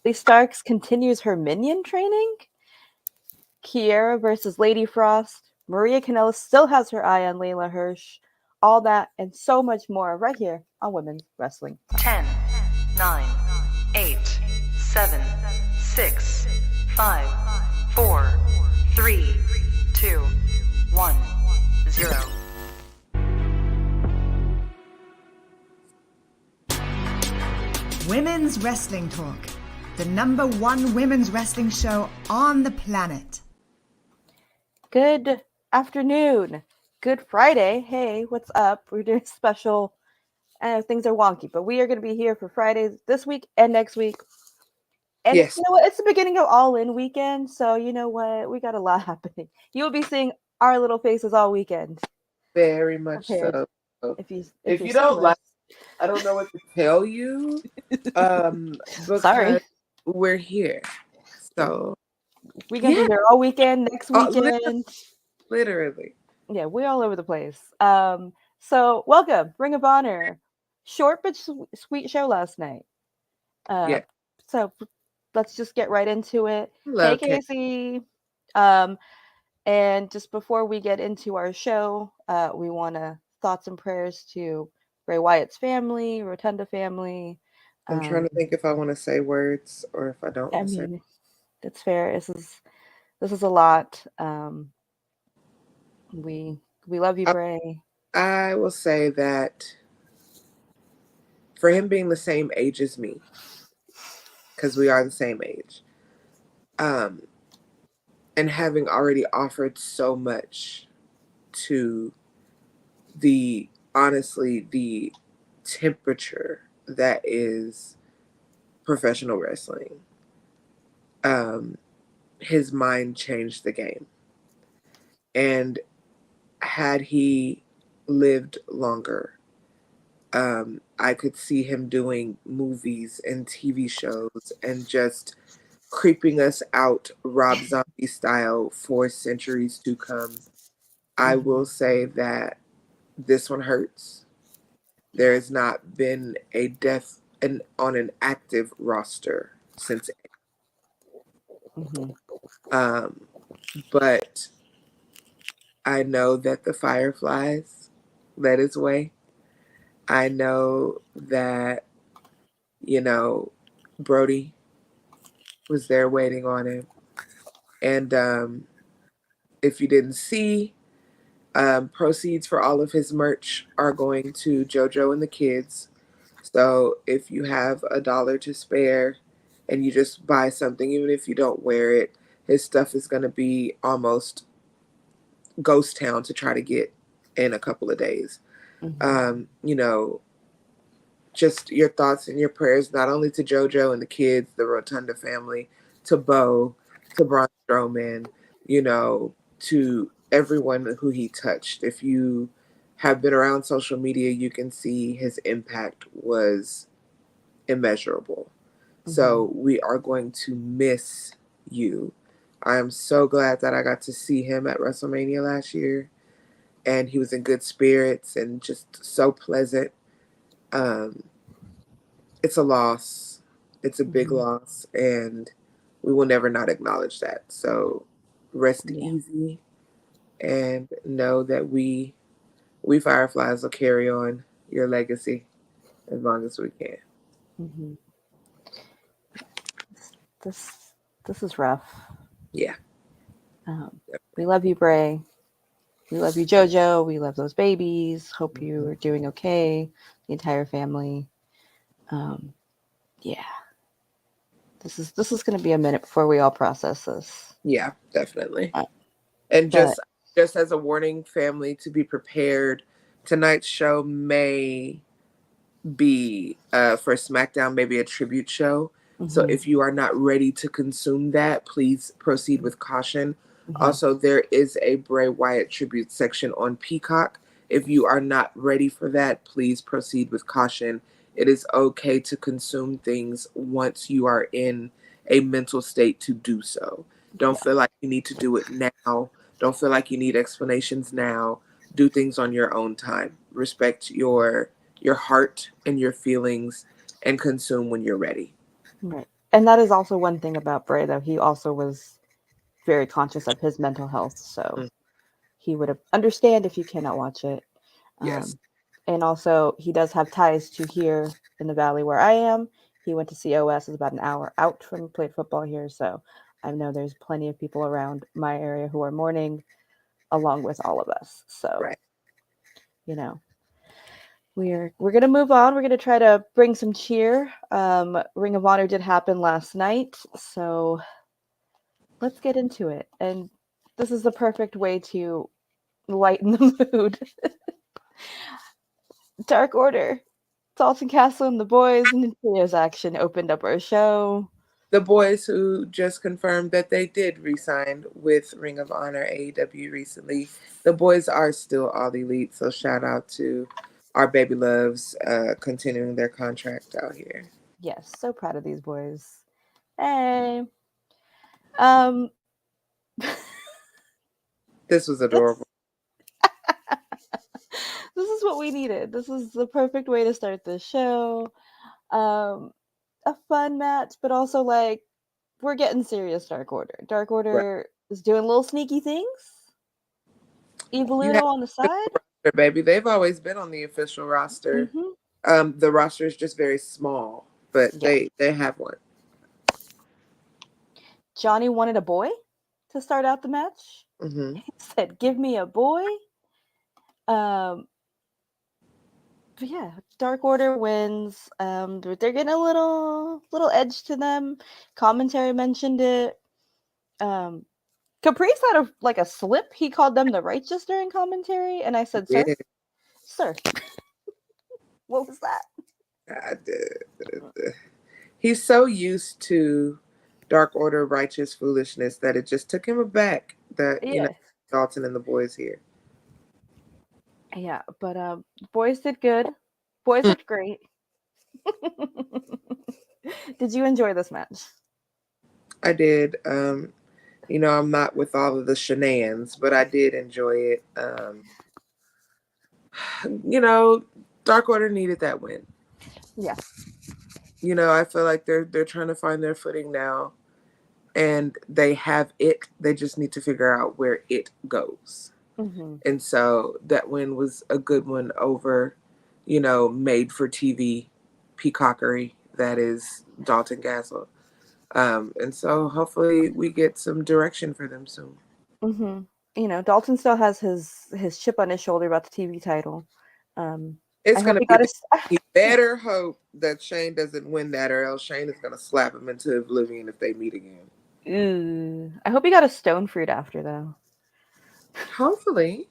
Starkz continues her minion training. Kiera versus Lady Frost. Maria Kanellis still has her eye on Leyla Hirsch. All that and so much more right here on Women's Wrestling. 10, 9, 8, 7, 6, 5, 4, 3, 2, 1, 0. Women's Wrestling Talk, the #1 women's wrestling show on the planet. Good afternoon. Good Friday. Hey, what's up? We're doing special. Things are wonky, but we are going to be here for Fridays this week and next week. And Yes. you know what? It's the beginning of All In weekend, so you know what? We got a lot happening. You will be seeing our little faces all weekend. Very much Prepared. so. If you don't like, I don't know what to tell you. Because Sorry, we're here. So we're gonna be here all weekend. Next weekend, literally. Yeah, we're all over the place. So welcome, Ring of Honor. Short but sweet show last night. Yeah. So let's just get right into it. Hello, Hey, Casey. And just before we get into our show, we want to thoughts and prayers to Bray Wyatt's family, Rotunda family. I'm trying to think if I want to say words or if I don't. I mean, that's fair. This is a lot. We love you, Bray. I will say that for him being the same age as me, because we are the same age, and having already offered so much to the temperature that is professional wrestling, his mind changed the game. And had he lived longer, I could see him doing movies and TV shows and just creeping us out Rob Zombie style for centuries to come. I will say that this one hurts. There has not been a death on an active roster since. But I know that the Fireflies led his way. I know that, Brody was there waiting on him. And if you didn't see, proceeds for all of his merch are going to JoJo and the kids. So if you have $1 to spare and you just buy something, even if you don't wear it, his stuff is going to be almost ghost town to try to get in a couple of days. Just your thoughts and your prayers, not only to JoJo and the kids, the Rotunda family, to Bo, to Braun Strowman, to everyone who he touched. If you have been around social media, you can see his impact was immeasurable. So we are going to miss you. I am so glad that I got to see him at WrestleMania last year, and he was in good spirits and just so pleasant. It's a loss. It's a big loss, and we will never not acknowledge that. So rest easy and know that we Fireflies will carry on your legacy as long as we can. This is rough. Yeah. We love you, Bray. We love you, JoJo. We love those babies. Hope you are doing okay. The entire family. Yeah. This is going to be a minute before we all process this. Yeah, definitely. And just as a warning, family, to be prepared. Tonight's show may be for SmackDown, maybe a tribute show. So if you are not ready to consume that, please proceed with caution. Also, there is a Bray Wyatt tribute section on Peacock. If you are not ready for that, please proceed with caution. It is okay to consume things once you are in a mental state to do so. Don't feel like you need to do it now. Don't feel like you need explanations now. Do things on your own time. Respect your heart and your feelings, and consume when you're ready. Right. And that is also one thing about Bray, though. He also was very conscious of his mental health, so Mm. he would understand if you cannot watch it. Yes. And also, he does have ties to here in the valley where I am. He went to COS, is about an hour out from played football here, so I know there's plenty of people around my area who are mourning along with all of us. So, Right. you know, we're gonna move on. We're gonna try to bring some cheer. Ring of Honor did happen last night, so let's get into it. And this is the perfect way to lighten the mood. Dark Order, Dalton Castle and the boys and the trios action opened up our show. The boys who just confirmed that they did re-sign with Ring of Honor AEW recently. The boys are still all elite, so shout out to our baby loves continuing their contract out here. Yes, so proud of these boys. Hey. Um This was adorable. this is what we needed. This is the perfect way to start this show. A fun match, but also like we're getting serious. Dark Order. Dark Right. Order is doing little sneaky things. Evil You Uno have on the side. roster, baby. They've always been on the official roster. Mm-hmm. The roster is just very small, but Yeah. they have one. Johnny wanted a boy to start out the match. Mm-hmm. He said, "Give me a boy." But yeah, Dark Order wins. They're getting a little edge to them. Commentary mentioned it. Caprice had a slip. He called them the righteous during commentary, and I said, Yeah, sir, what was that?" he's so used to Dark Order righteous foolishness that it just took him aback that Yeah, Dalton and the boys here. yeah. But boys did good. Boys Hmm. looked great. Did you enjoy this match? I did. I'm not with all of the shenanigans, but I did enjoy it. Dark Order needed that win. Yeah. I feel like they're trying to find their footing now, and they have it. They just need to figure out where it goes. Mm-hmm. And so that win was a good one over, made for TV peacockery that is Dalton Castle. And so hopefully we get some direction for them soon. Mm-hmm. Dalton still has his chip on his shoulder about the TV title. I It's hope gonna he be. got his. He better hope that Shane doesn't win that, or else Shane is gonna slap him into oblivion if they meet again. Ooh, I hope he got a stone fruit after though. Hopefully.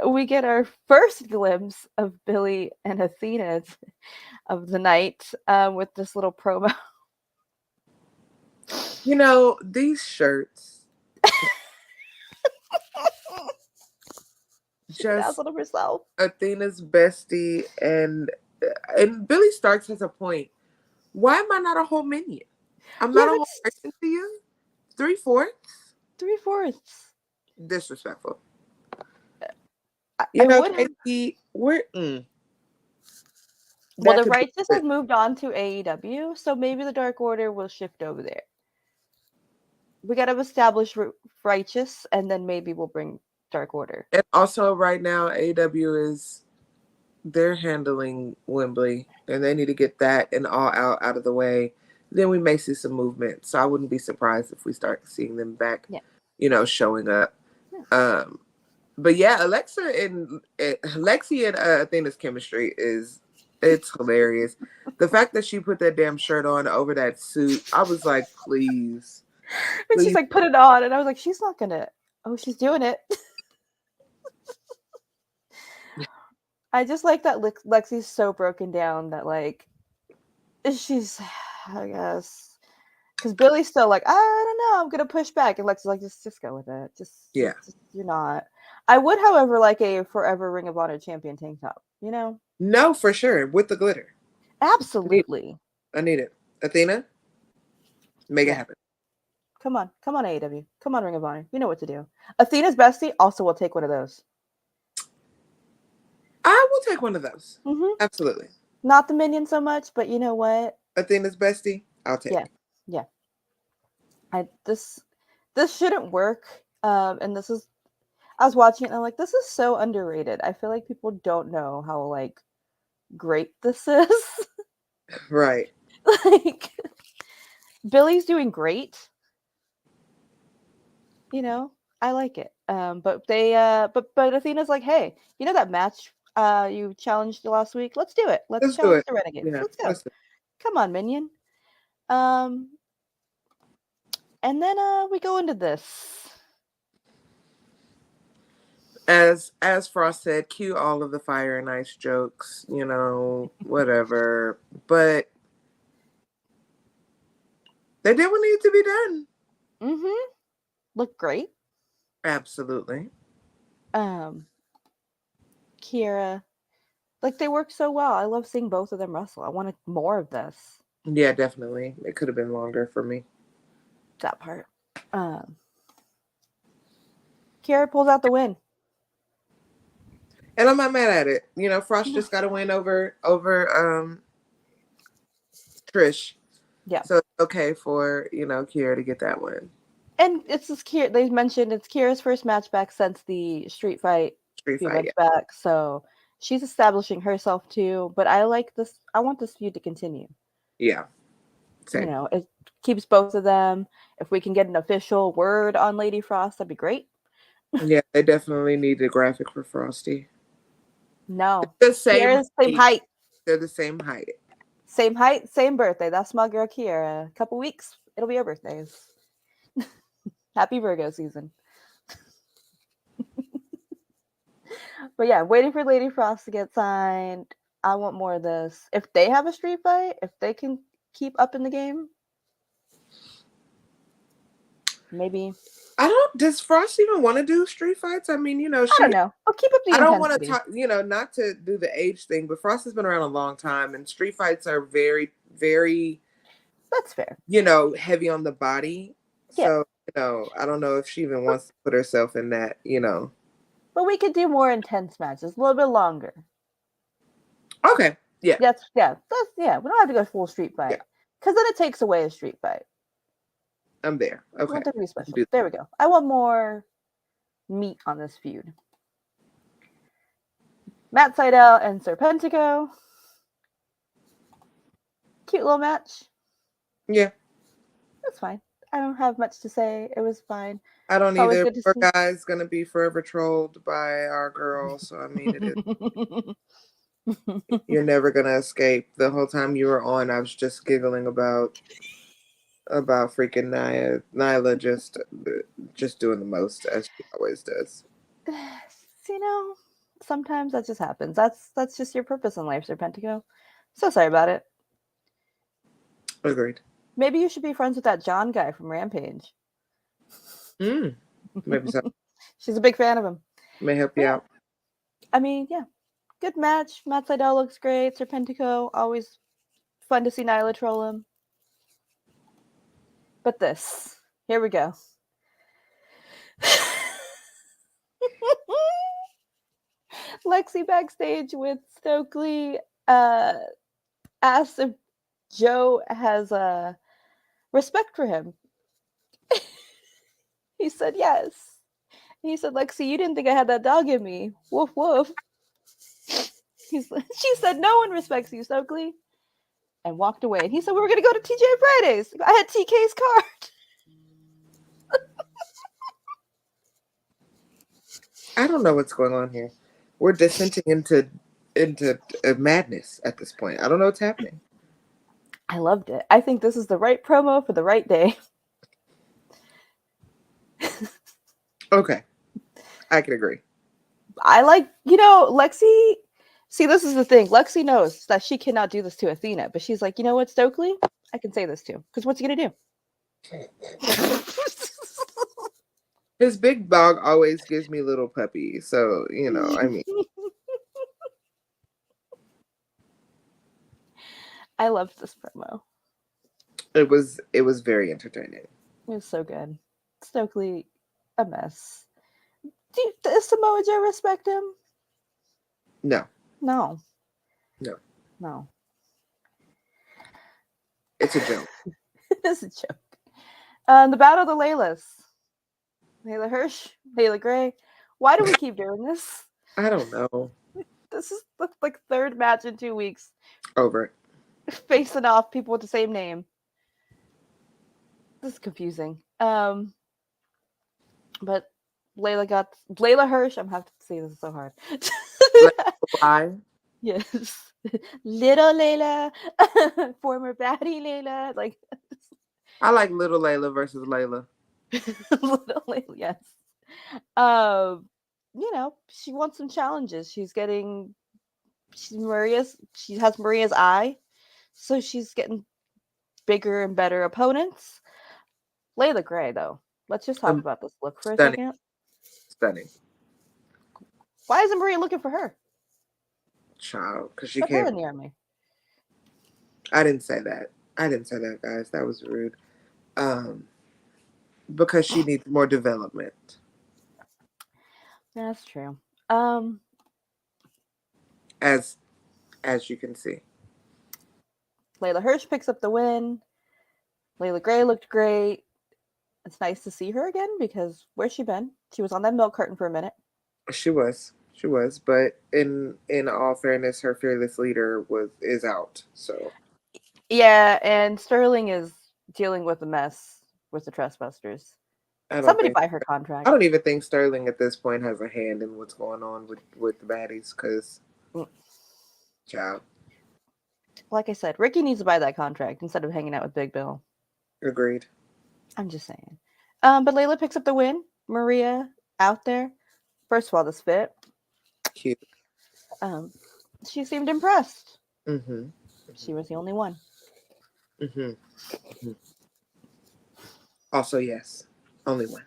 We get our first glimpse of Billie and Athena of the night with this little promo. These shirts She just dazzled herself. Athena's bestie and Billie Starkz has a point. Why am I not a whole minion? I'm Yeah, not a whole that's person to you? 3/4? 3/4. Disrespectful. I would have. Casey, we're Well, that the could be Righteous has moved on to AEW, so maybe the Dark Order will shift over there. We got to establish Righteous, and then maybe we'll bring Dark Order. and also right now AEW they're handling Wembley and they need to get that and all out of the way. Then we may see some movement. So I wouldn't be surprised if we start seeing them back, Yeah. showing up. Yeah. But yeah, Lexi and Athena's chemistry it's hilarious. The fact that she put that damn shirt on over that suit, I was like, please. And she's like, put it on. And I was like, she's not going to. Oh, she's doing it. I just like that Lexi's so broken down that, like, she's, I guess. Because Billie's still like, I don't know, I'm going to push back. And Lexi's like, just go with it. Just, you're not. I would, however, like a Forever Ring of Honor champion tank top, No, for sure. With the glitter. Absolutely. I need it. Athena, make it happen. Come on, AEW. Come on, Ring of Honor. You know what to do. Athena's bestie also will take one of those. I will take one of those. Mm-hmm. Absolutely. Not the minion so much, but you know what? Athena's bestie, I'll take Yeah, it. yeah. This shouldn't work. And this is I was watching it and I'm like, this is so underrated. I feel like people don't know how like great this is. Right. Like Billie's doing great. You know, I like it. But they but Athena's like, hey, you know that match you challenged last week? Let's do it. Let's Let's do challenge it. the Renegades. Yeah. Let's go. Come on, minion. Um and then we go into this. As Frost said, cue all of the fire and ice jokes, whatever. But they did what needed to be done. Mm-hmm. Look great. Absolutely. Kiera. Like they work so well. I love seeing both of them wrestle. I wanted more of this. Yeah, definitely. It could have been longer for me. That part. Kiera pulls out the win. And I'm not mad at it. Frost just got to win over Trish. Yeah. So it's okay for, Kiera to get that win. And it's this Kiera. They mentioned it's Kiera's first match back since the street fight. Street Few fight, months yeah. back. So she's establishing herself too. But I like this. I want this feud to continue. Yeah. Same. It keeps both of them. If we can get an official word on Lady Frost, that'd be great. Yeah, they definitely need a graphic for Frosty. No. The same Kiera's same height. They're the same height. Same height, same birthday. That's my girl Kiera. A couple weeks, it'll be our birthdays. Happy Virgo season. But yeah, waiting for Lady Frost to get signed. I want more of this. If they have a street fight, if they can keep up in the game, maybe. Does Frost even want to do street fights? I mean, I don't know. I'll keep up the I intensity. don't want to talk, not to do the age thing, but Frost has been around a long time and street fights are very, very, that's fair. Heavy on the body. Yeah. So, I don't know if she even wants to put herself in that, But we could do more intense matches, a little bit longer. Okay. Yeah. We don't have to go full street fight. Because then it takes away a street fight. I'm there. Okay. Want to be special. There we go. I want more meat on this feud. Matt Sydal and Serpentico. Cute little match. Yeah. That's fine. I don't have much to say. It was fine. I don't either. Poor guy's going to be forever trolled by our girl. So, I mean, it is. You're never going to escape. The whole time you were on, I was just giggling about freaking Nyla just doing the most as she always does. Sometimes that just happens. That's just your purpose in life, Serpentico. So sorry about it. Agreed. Maybe you should be friends with that John guy from Rampage. Maybe so. She's a big fan of him. May help you out. I mean, yeah. Good match. Matt Sydal looks great. Serpentico, always fun to see Nyla troll him. But this. Here we go. Lexi backstage with Stokely asks if Joe has respect for him. He said yes. And he said, Lexi, you didn't think I had that dog in me. Woof woof. She said, no one respects you, Stokely. And walked away. And he said, we were going to go to TJ Fridays. I had TK's card. I don't know what's going on here. We're descending into madness at this point. I don't know what's happening. I loved it. I think this is the right promo for the right day. Okay. I can agree. I like, Lexi. See, this is the thing. Lexi knows that she cannot do this to Athena, but she's like, you know what, Stokely? I can say this too. Because what's he going to do? His big dog always gives me little puppies. So, I mean. I loved this promo. It was very entertaining. It was so good. Stokely, a mess. Does Samoa Joe respect him? No. No. No. No. It's a joke. It is a joke. The Battle of the Leylas. Layla Hirsch, Layla Gray. Why do we keep doing this? I don't know. This is the like third match in 2 weeks. Over it. Facing off people with the same name. This is confusing. But Layla Hirsch. I'm having to say this is so hard. Why? Yes, little Leila, former baddie Leila. Like I like little Layla versus Layla. little Leila. Yes. She wants some challenges. She has Maria's eye, so she's getting bigger and better opponents. Layla Gray, though. Let's just talk about this look for a second. Stunning. Why isn't Maria looking for her? Child, because she Put her can't. in the army. I didn't say that, guys. That was rude. Because she needs more development. That's true. As you can see. Layla Hirsch picks up the win. Layla Gray looked great. It's nice to see her again because where's she been? She was on that milk carton for a minute. She was, but in all fairness, her fearless leader is out. So yeah, and Sterling is dealing with a mess with the Trustbusters. Somebody buy her contract. I don't even think Sterling at this point has a hand in what's going on with the baddies because, child. Like I said, Ricky needs to buy that contract instead of hanging out with Big Bill. Agreed. I'm just saying. But Layla picks up the win. Maria out there. First of all, this fit. Cute. She seemed impressed. Mm-hmm. She was the only one. Mm-hmm. Mm-hmm. Also, yes. Only one.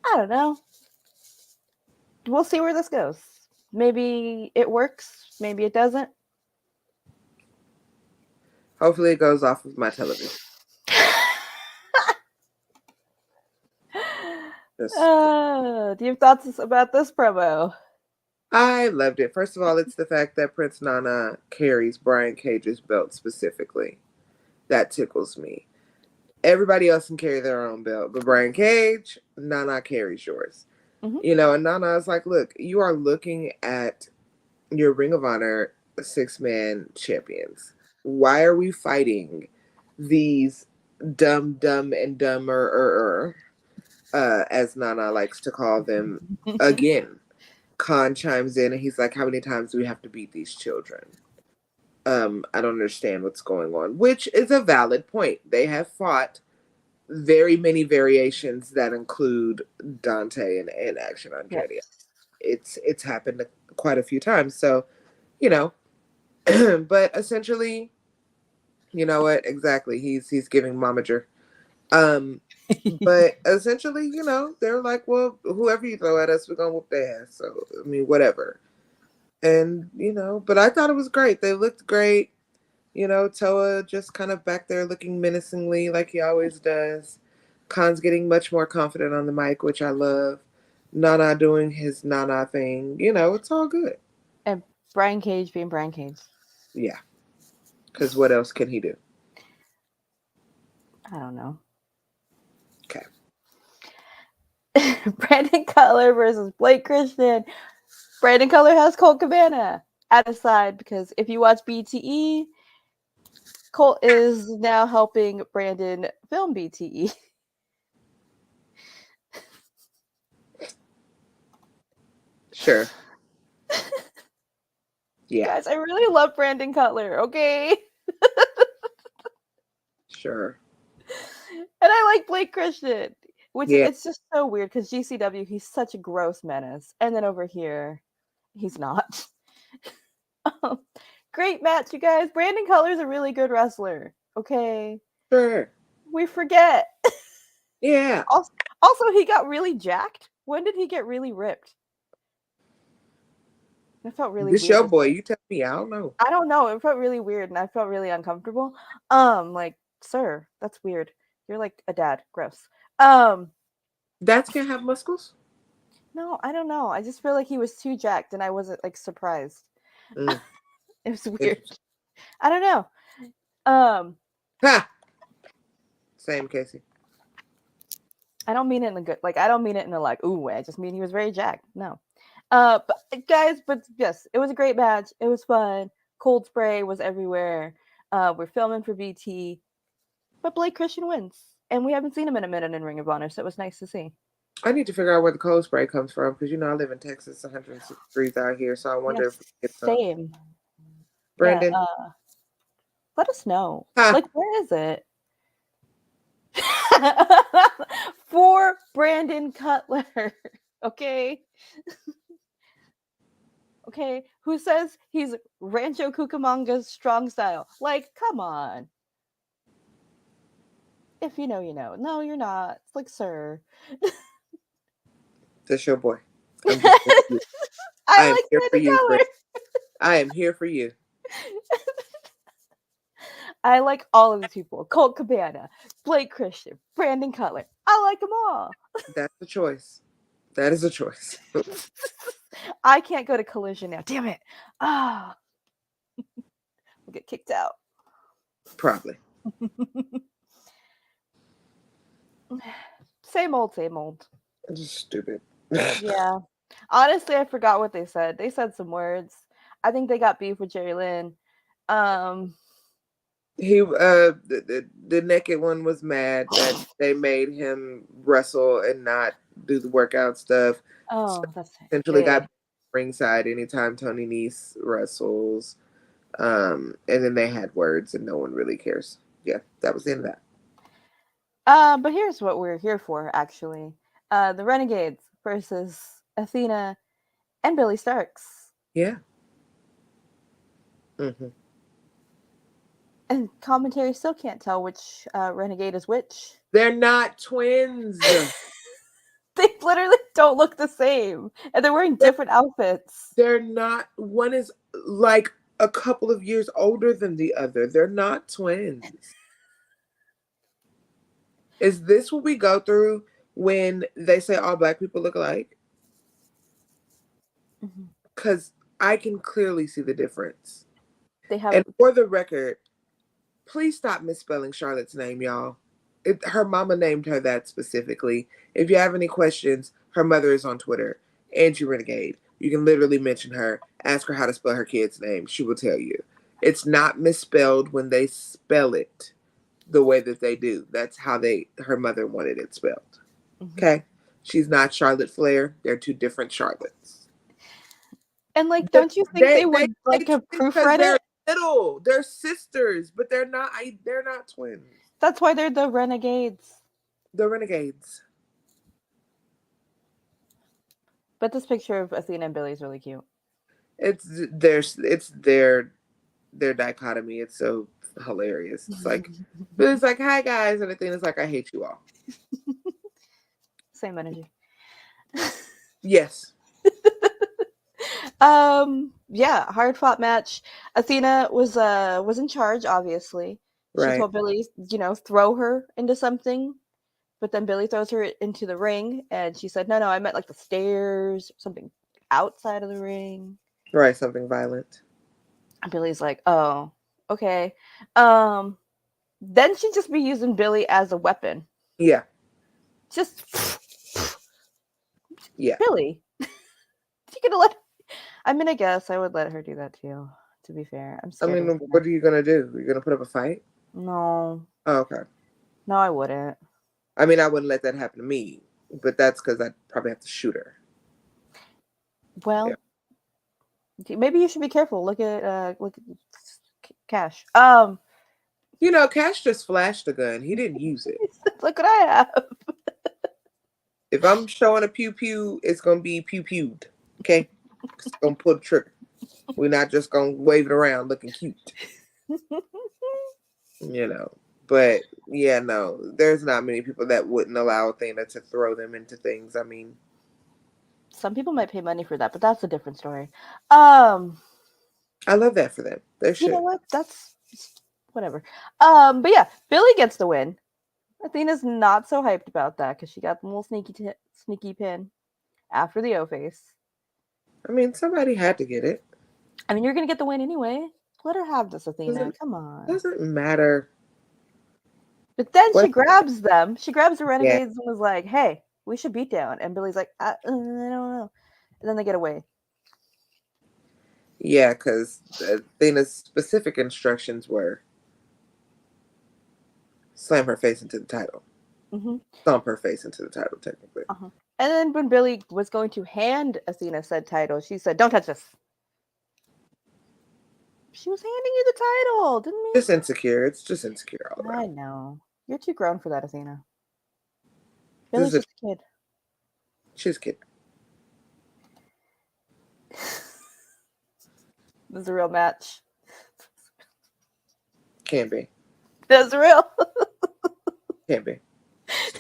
I don't know. We'll see where this goes. Maybe it works. Maybe it doesn't. Hopefully it goes off of my television. Do you have thoughts about this promo? I loved it. First of all, it's the fact that Prince Nana carries Brian Cage's belt specifically. That tickles me. Everybody else can carry their own belt, but Brian Cage, Nana carries yours. Mm-hmm. And Nana is like, look, you are looking at your Ring of Honor 6-man champions. Why are we fighting these dumb and dumber, as Nana likes to call them, again? Khan chimes in and he's like, how many times do we have to beat these children? I don't understand what's going on, which is a valid point. They have fought very many variations that include Dante and Action Andretti. Yes. It's happened quite a few times. So, but essentially, you know what? Exactly. He's giving momager. But essentially, they're like, well, whoever you throw at us, we're going to whoop their ass. So, I mean, whatever. And, but I thought it was great. They looked great. Toa just kind of back there looking menacingly like he always does. Khan's getting much more confident on the mic, which I love. Nana doing his Nana thing. It's all good. And Brian Cage being Brian Cage. Yeah. Because what else can he do? I don't know. Okay. Brandon Cutler versus Blake Christian. Brandon Cutler has Colt Cabana at his side because if you watch BTE, Colt is now helping Brandon film BTE. Sure. Yeah. Guys, I really love Brandon Cutler, okay? Sure. And I like Blake Christian, which it's just so weird because GCW, he's such a gross menace. And then over here, he's not. Great match, you guys. Brandon Cutler's a really good wrestler, okay? Sure. We forget. Yeah. Also, he got really jacked. When did he get really ripped? It felt really weird. This your boy. You tell me. I don't know. I don't know. It felt really weird, and I felt really uncomfortable. Like, sir, that's weird. You're like a dad. Gross. Dads can't have muscles? No, I don't know. I just feel like he was too jacked, and I wasn't, like, surprised. It was weird. I don't know. Ha! Same, Casey. I don't mean it in a good, like, I don't mean it in a like, ooh way. I just mean he was very jacked. No. But yes, it was a great match. It was fun. Cold spray was everywhere. We're filming for BT, but Blake Christian wins, and we haven't seen him in a minute in Ring of Honor, so it was nice to see. I need to figure out where the cold spray comes from because I live in Texas, 106 degrees out here, so I wonder if we get some. Same. Brandon, Yeah, let us know. Huh. Like, where is it? For Brandon Cutler. Okay. Okay. Who says he's Rancho Cucamonga's strong style? Like, come on. If you know, you know. No, you're not. It's like, sir. That's your boy. I'm just here for you. I am like here for you, Cutler. Brandon. I am here for you. I like all of these people. Colt Cabana, Blake Christian, Brandon Cutler. I like them all. That's a choice. That is a choice. I can't go to Collision now. Damn it. Ah. We'll get kicked out. Probably. Same old, same old. Just stupid. Yeah. Honestly, I forgot what they said. They said some words. I think they got beef with Jerry Lynn. The naked one was mad that they made him wrestle and not do the workout stuff. Oh, so that's essentially good. got ringside anytime Tony Nese wrestles. And then they had words and no one really cares. Yeah, that was the end of that. But here's what we're here for, actually. The Renegades versus Athena and Billie Starkz. Yeah. Mm-hmm. And commentary still can't tell which Renegade is which. They're not twins. They literally don't look the same. And they're wearing different outfits. They're not. One is like a couple of years older than the other. They're not twins. Is this what we go through when they say all black people look alike? Because I can clearly see the difference. And for the record, please stop misspelling Charlotte's name, y'all. Her mama named her that specifically. If you have any questions, her mother is on Twitter, Angie Renegade. You can literally mention her, ask her how to spell her kid's name. She will tell you. It's not misspelled when they spell it the way that they do. That's how her mother wanted it spelled. Okay? She's not Charlotte Flair. They're two different Charlottes. And like, don't you think they would like have proofread they're it? little. They're sisters, but they're not twins. That's why they're the Renegades. The Renegades. But this picture of Athena and Billie is really cute. It's their dichotomy. It's so hilarious. It's like Billie's like, "Hi guys," and Athena's like, "I hate you all." Same energy. Yes. Yeah, hard fought match. Athena was in charge, obviously. She told Billie, throw her into something, but then Billie throws her into the ring, and she said, "No, I meant like the stairs, something outside of the ring." Right, something violent. And Billie's like, "Oh, okay." Then she'd just be using Billie as a weapon. Yeah. Just yeah. Billie. You gonna let? I mean, I guess I would let her do that too. To be fair, I'm scared. I mean, what are you gonna do? Are you gonna put up a fight? No. Oh, okay. No, I wouldn't. I mean, I wouldn't let that happen to me, but that's because I'd probably have to shoot her. Well, maybe you should be careful. Look at Cash. Cash just flashed the gun. He didn't use it. Look what I have. If I'm showing a pew pew, it's gonna be pew pewed. Okay, it's gonna pull the trigger. We're not just gonna wave it around looking cute. But yeah, no, there's not many people that wouldn't allow Athena to throw them into things. I mean, some people might pay money for that, but that's a different story. I love that for them. You know what? That's whatever. But yeah, Billie gets the win. Athena's not so hyped about that because she got the little sneaky pin after the O face. I mean, somebody had to get it. I mean, you're gonna get the win anyway. Let her have this, Athena. Doesn't- Come on. Doesn't matter. But then she What? grabs them. She grabs the Yeah. Renegades and was like, hey, we should beat down. And Billie's like, I don't know. And then they get away. Yeah, because Athena's specific instructions were slam her face into the title. Mm-hmm. Stomp her face into the title, technically. Uh-huh. And then when Billie was going to hand Athena said title, she said, don't touch this. She was handing you the title, didn't we? Just insecure. It's just insecure all around. I know. You're too grown for that, Athena. This Billie's is just a kid. She's a kid. This is a real match. Can be. That's real. Can be.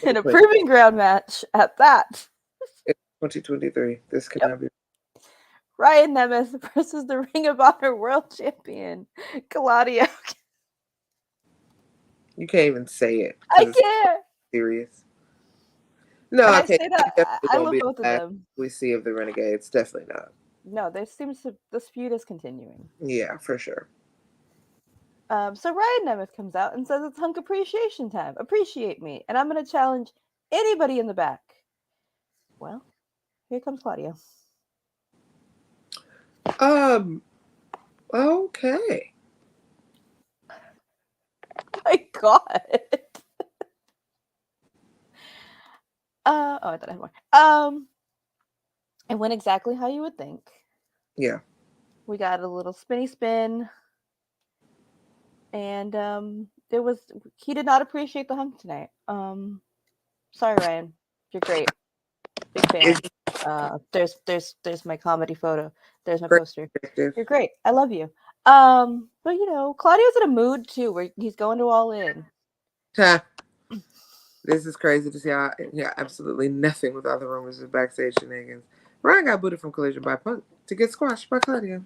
An approving ground match at that. It's 2023. This cannot be. Ryan Nemeth versus the Ring of Honor World Champion, Claudio. You can't even say it. I 'cause it's can't. serious. No, And I I can't. say that, Definitely I won't love be both the of last them. we see of the Renegades. Definitely not. No, there seems to this feud is continuing. Yeah, for sure. So Ryan Nemeth comes out and says it's hunk appreciation time. Appreciate me, and I'm going to challenge anybody in the back. Well, here comes Claudio. Okay. My God. I thought I had more. It went exactly how you would think. Yeah. We got a little spinny spin. And he did not appreciate the hunk tonight. Sorry, Ryan. You're great. Big fan. There's my comedy photo. There's my poster. You're great. I love you. But Claudio's in a mood too, where he's going to all in. This is crazy to see how absolutely nothing with all the rumors of backstage shenanigans. Ryan got booted from Collision by Punk to get squashed by Claudio.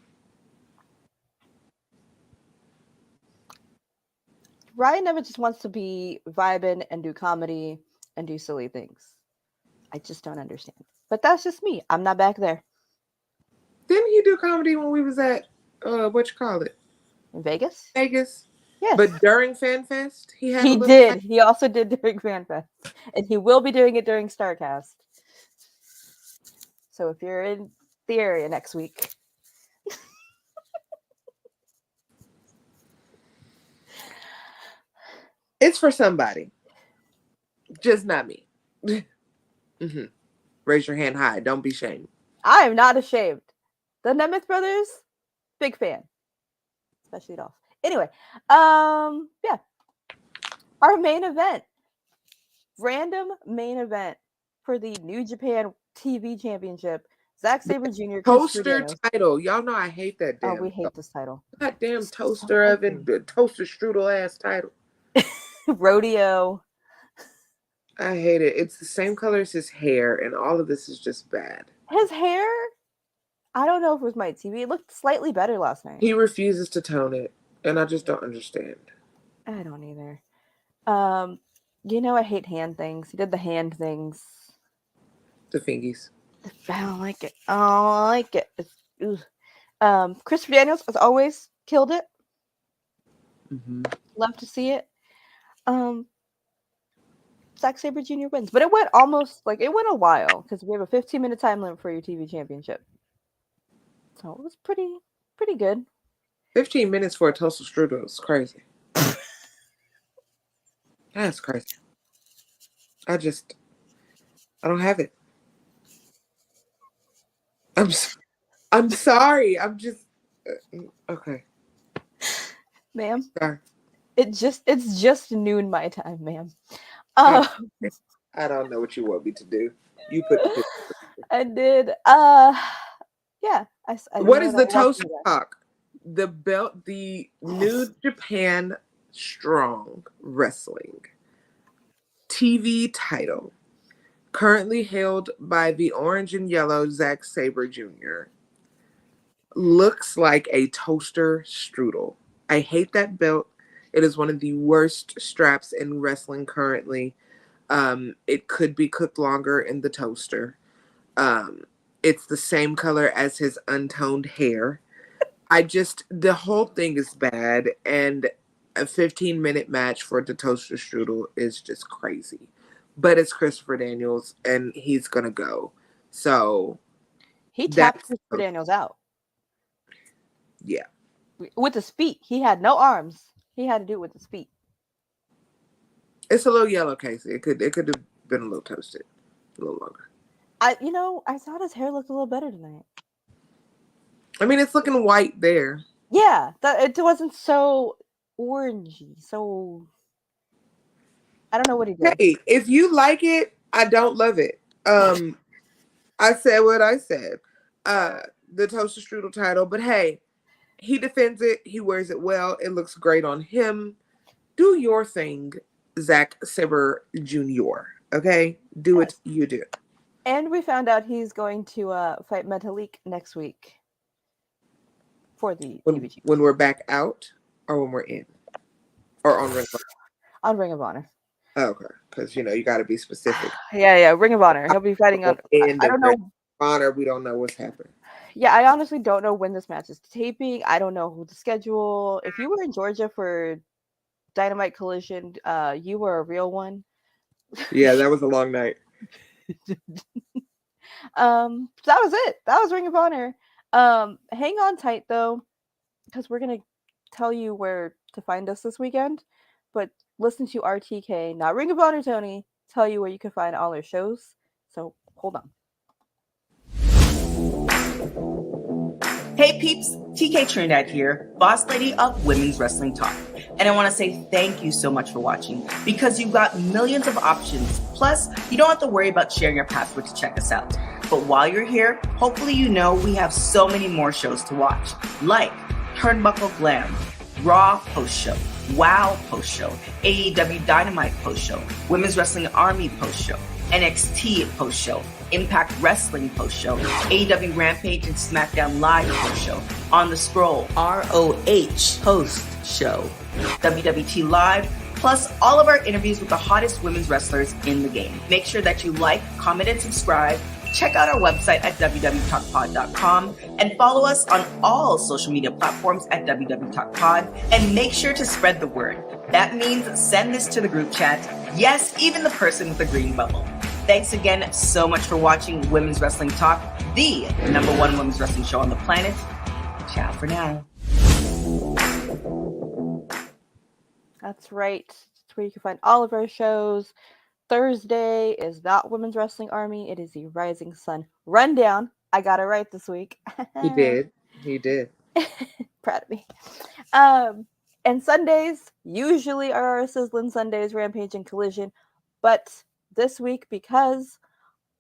Ryan never just wants to be vibing and do comedy and do silly things. I just don't understand. But that's just me. I'm not back there. Didn't he do comedy when we was at what you call it? In Vegas? Vegas. Yes. But during FanFest, he did. He also did during FanFest. And he will be doing it during Starkz. So if you're in the area next week. It's for somebody. Just not me. Mm-hmm. Raise your hand high. Don't be ashamed. I am not ashamed. The Nemeth brothers, big fan. Especially Dolph. Anyway, yeah. Our main event. Random main event for the New Japan TV Championship. Zack Sabre Jr. Toaster title. Y'all know I hate that damn. Oh, we hate this title. Goddamn toaster oven, toaster strudel ass title. Rodeo. I hate it. It's the same color as his hair, and all of this is just bad. His hair, I don't know if it was my TV. It looked slightly better last night. He refuses to tone it, and I just don't understand. I don't either. I hate hand things. He did the hand things. The fingies. I don't like it. I don't like it. Christopher Daniels, as always, killed it. Mm-hmm. Love to see it. Zack Sabre Jr. wins. But it went a while because we have a 15-minute time limit for your TV championship. So it was pretty good. 15 minutes for a toaster strudel is crazy. That's crazy. I don't have it. I'm sorry. I'm just okay. Ma'am. Sorry. It's just noon my time, ma'am. I don't know what you want me to do. You put the picture. I did. Yeah. What is the toaster talk? The belt, the New Japan Strong Wrestling TV title, currently held by the orange and yellow Zack Sabre Jr., looks like a toaster strudel. I hate that belt. It is one of the worst straps in wrestling currently. It could be cooked longer in the toaster. It's the same color as his untoned hair. The whole thing is bad, and a 15-minute match for the toaster strudel is just crazy. But it's Christopher Daniels, and he's gonna go. So He tapped that's Christopher Daniels out yeah. with his feet. He had no arms. He had to do it with his feet. It's a little yellow, Casey. It could have been a little toasted, a little longer. I thought his hair looked a little better tonight. I mean, it's looking white there. Yeah, it wasn't so orangey. So I don't know what he did. Hey, if you like it, I don't love it. I said what I said. The toaster strudel title, but hey, he defends it. He wears it well. It looks great on him. Do your thing, Zack Sabre Jr. Okay, do Yes. it. You do. And we found out he's going to fight Metalik next week for the TBG. When we're back out, or when we're in, or on Ring of Honor. On Ring of Honor. Oh, okay, because you got to be specific. Yeah, Ring of Honor. He'll be fighting on. I don't know. Ring of Honor, we don't know what's happening. Yeah, I honestly don't know when this match is taping. I don't know who the schedule. If you were in Georgia for Dynamite Collision, you were a real one. Yeah, that was a long night. That was it. That was Ring of Honor. Hang on tight though, because we're gonna tell you where to find us this weekend. But listen to RTK, not Ring of Honor Tony, tell you where you can find all our shows. So hold on. Hey peeps, TK Trinidad here, boss lady of Women's Wrestling Talk. And I want to say thank you so much for watching, because you've got millions of options. Plus, you don't have to worry about sharing your password to check us out. But while you're here, hopefully you know we have so many more shows to watch, like Turnbuckle Glam, Raw post-show, WoW post-show, AEW Dynamite post-show, Women's Wrestling Army post-show, NXT post-show, Impact Wrestling post-show, AEW Rampage and SmackDown Live post-show, On the Scroll, ROH post-show, WWT Live, plus all of our interviews with the hottest women's wrestlers in the game. Make sure that you like, comment, and subscribe. Check out our website at www.talkpod.com and follow us on all social media platforms at www.talkpod, and make sure to spread the word. That means send this to the group chat. Yes, even the person with the green bubble. Thanks again so much for watching Women's Wrestling Talk, the #1 women's wrestling show on the planet. Ciao for now. That's right. It's where you can find all of our shows. Thursday is not Women's Wrestling Army. It is the Rising Sun Rundown. I got it right this week. He did. Proud of me. And Sundays usually are our Sizzling Sundays, Rampage and Collision. But this week, because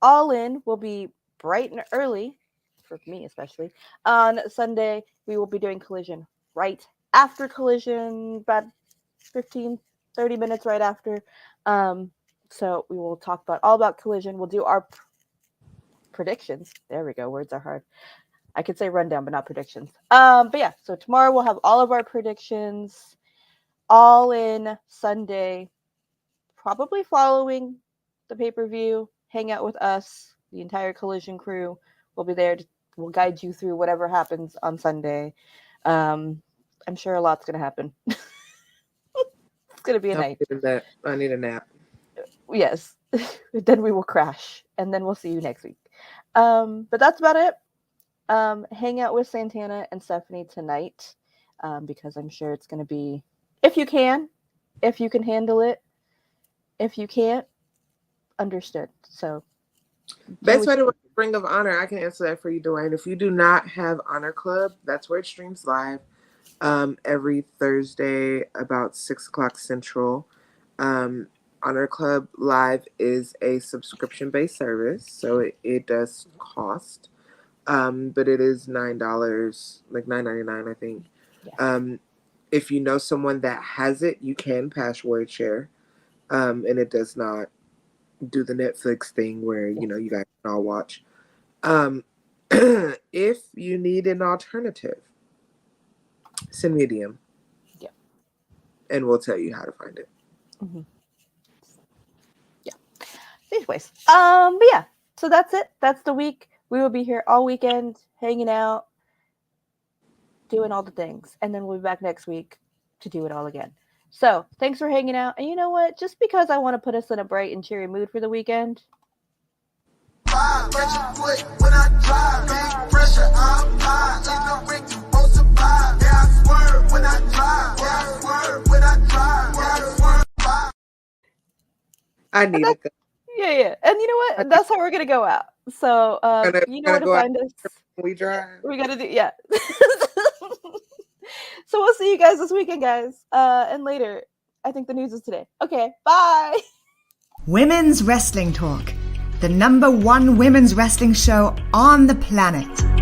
All In will be bright and early, for me especially, on Sunday, we will be doing Collision right after Collision, about 15, 30 minutes right after. So we will talk all about Collision. We'll do our predictions. There we go. Words are hard. I could say rundown, but not predictions. But yeah, so tomorrow we'll have all of our predictions. All In Sunday, probably following the pay-per-view. Hang out with us. The entire Collision crew will be there. We'll guide you through whatever happens on Sunday. I'm sure a lot's going to happen. It's going to be a night. I need a nap. Yes. Then we will crash, and then we'll see you next week. But that's about it. Hang out with Santana and Stephanie tonight, because I'm sure it's going to be, if you can handle it. If you can't, understood. So best way to watch Ring of Honor, I can answer that for you, Dwayne. If you do not have Honor Club, that's where it streams live every Thursday about 6:00 Central. Honor Club Live is a subscription-based service, so it does cost, but it is $9, like $9.99, I think. Yeah. If you know someone that has it, you can password share, and it does not do the Netflix thing where you guys can all watch. If you need an alternative, send me a DM. Yeah, and we'll tell you how to find it. Mm-hmm. These ways. But yeah, so that's it. That's the week. We will be here all weekend, hanging out, doing all the things. And then we'll be back next week to do it all again. So thanks for hanging out. And you know what? Just because I want to put us in a bright and cheery mood for the weekend. I need it. Yeah. And you know what? That's how we're going to go out. So you know where to find us. We drive. We got to do, yeah. So we'll see you guys this weekend, guys. And later. I think the news is today. Okay, bye. Women's Wrestling Talk, the #1 women's wrestling show on the planet.